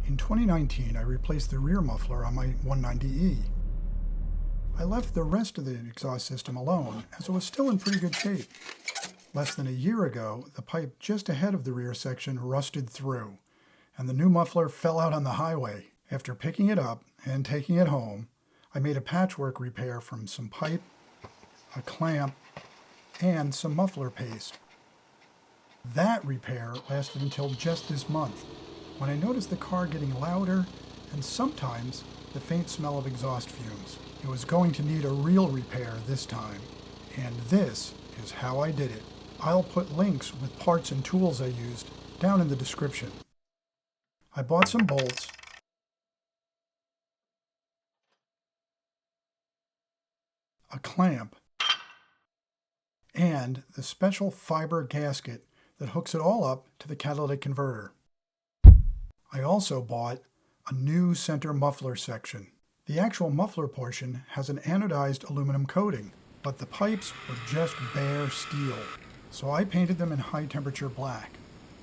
In 2019, I replaced the rear muffler on my 190E. I left the rest of the exhaust system alone, as it was still in pretty good shape. Less than a year ago, the pipe just ahead of the rear section rusted through, and the new muffler fell out on the highway. After picking it up and taking it home, I made a patchwork repair from some pipe, a clamp, and some muffler paste. That repair lasted until just this month, when I noticed the car getting louder and sometimes the faint smell of exhaust fumes. It was going to need a real repair this time, and this is how I did it. I'll put links with parts and tools I used down in the description. I bought some bolts, a clamp, and the special fiber gasket that hooks it all up to the catalytic converter. I also bought a new center muffler section. The actual muffler portion has an anodized aluminum coating, but the pipes were just bare steel, so I painted them in high temperature black.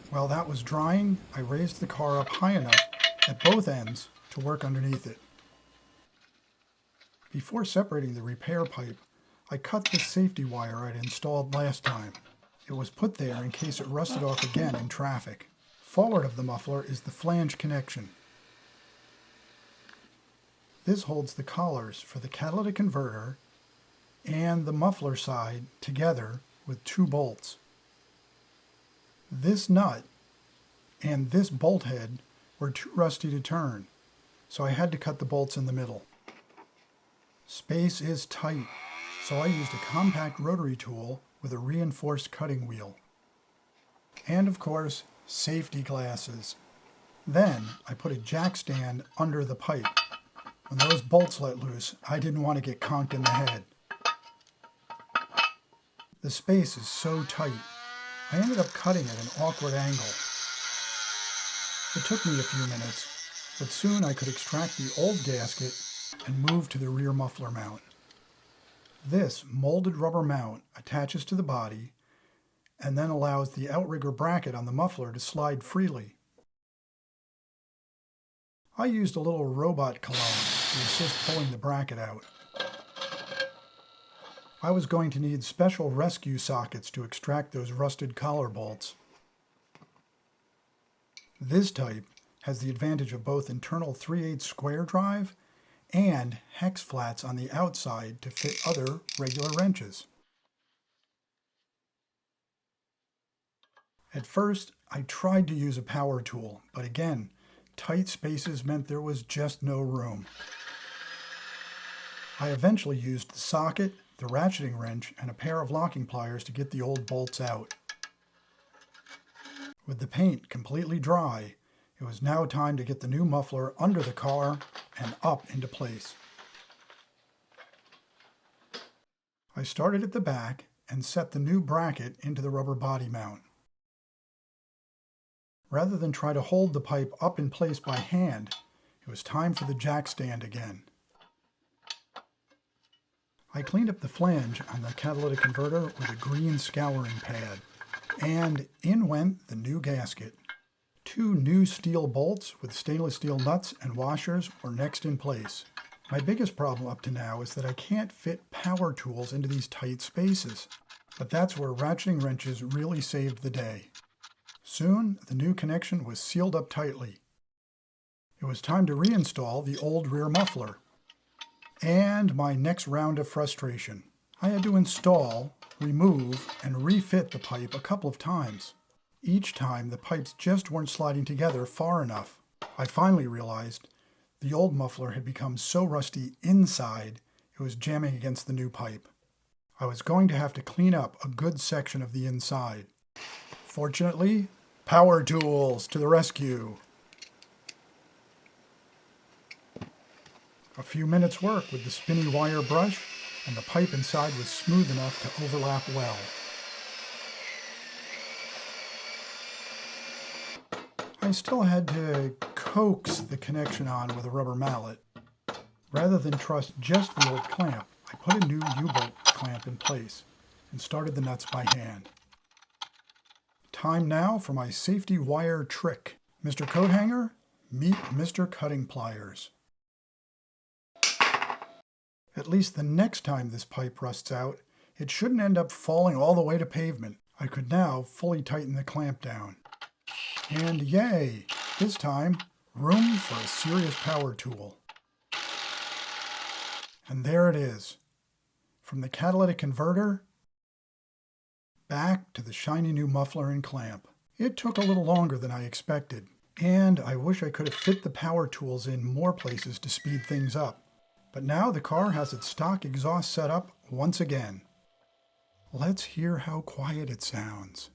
While that was drying, I raised the car up high enough at both ends to work underneath it. Before separating the repair pipe, I cut the safety wire I'd installed last time. It was put there in case it rusted off again in traffic. Forward of the muffler is the flange connection. This holds the collars for the catalytic converter and the muffler side together with two bolts. This nut and this bolt head were too rusty to turn, so I had to cut the bolts in the middle. Space is tight, so I used a compact rotary tool with a reinforced cutting wheel. And of course, safety glasses. Then I put a jack stand under the pipe. When those bolts let loose, I didn't want to get conked in the head. The space is so tight, I ended up cutting at an awkward angle. It took me a few minutes, but soon I could extract the old gasket and move to the rear muffler mount. This molded rubber mount attaches to the body and then allows the outrigger bracket on the muffler to slide freely. I used a little robot cologne to assist pulling the bracket out. I was going to need special rescue sockets to extract those rusted collar bolts. This type has the advantage of both internal 3/8 square drive and hex flats on the outside to fit other regular wrenches. At first, I tried to use a power tool, but again, tight spaces meant there was just no room. I eventually used the socket, the ratcheting wrench, and a pair of locking pliers to get the old bolts out. With the paint completely dry, it was now time to get the new muffler under the car and up into place. I started at the back and set the new bracket into the rubber body mount. Rather than try to hold the pipe up in place by hand, it was time for the jack stand again. I cleaned up the flange on the catalytic converter with a green scouring pad, and in went the new gasket. Two new steel bolts with stainless steel nuts and washers were next in place. My biggest problem up to now is that I can't fit power tools into these tight spaces, but that's where ratcheting wrenches really saved the day. Soon, the new connection was sealed up tightly. It was time to reinstall the old rear muffler. And my next round of frustration. I had to install, remove, and refit the pipe a couple of times. Each time, the pipes just weren't sliding together far enough. I finally realized the old muffler had become so rusty inside, it was jamming against the new pipe. I was going to have to clean up a good section of the inside. Fortunately, power tools to the rescue. A few minutes work with the spinny wire brush, and the pipe inside was smooth enough to overlap well. I still had to coax the connection on with a rubber mallet. Rather than trust just the old clamp, I put a new U-bolt clamp in place and started the nuts by hand. Time now for my safety wire trick. Mr. Coat Hanger, Meet Mr. Cutting Pliers. At least the next time this pipe rusts out, it shouldn't end up falling all the way to pavement. I could now fully tighten the clamp down. And yay! This time, room for a serious power tool. And there it is. From the catalytic converter, back to the shiny new muffler and clamp. It took a little longer than I expected, and I wish I could have fit the power tools in more places to speed things up. But now the car has its stock exhaust set up once again. Let's hear how quiet it sounds.